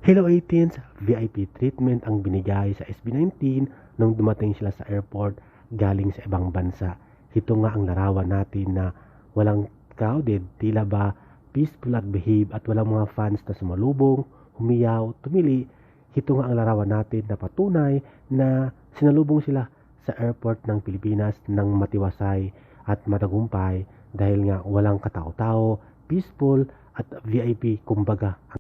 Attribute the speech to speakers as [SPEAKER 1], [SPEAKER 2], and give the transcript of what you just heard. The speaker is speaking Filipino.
[SPEAKER 1] Hello 18s, VIP treatment ang binigay sa SB19 nung dumating sila sa airport galing sa ibang bansa. Ito nga ang larawan natin na walang crowded, tila ba peaceful at behave at walang mga fans na sumalubong, humiyaw, tumili. Ito nga ang larawan natin na patunay na sinalubong sila sa airport ng Pilipinas ng matiwasay at matagumpay dahil nga walang katao-tao, peaceful at VIP kumbaga ang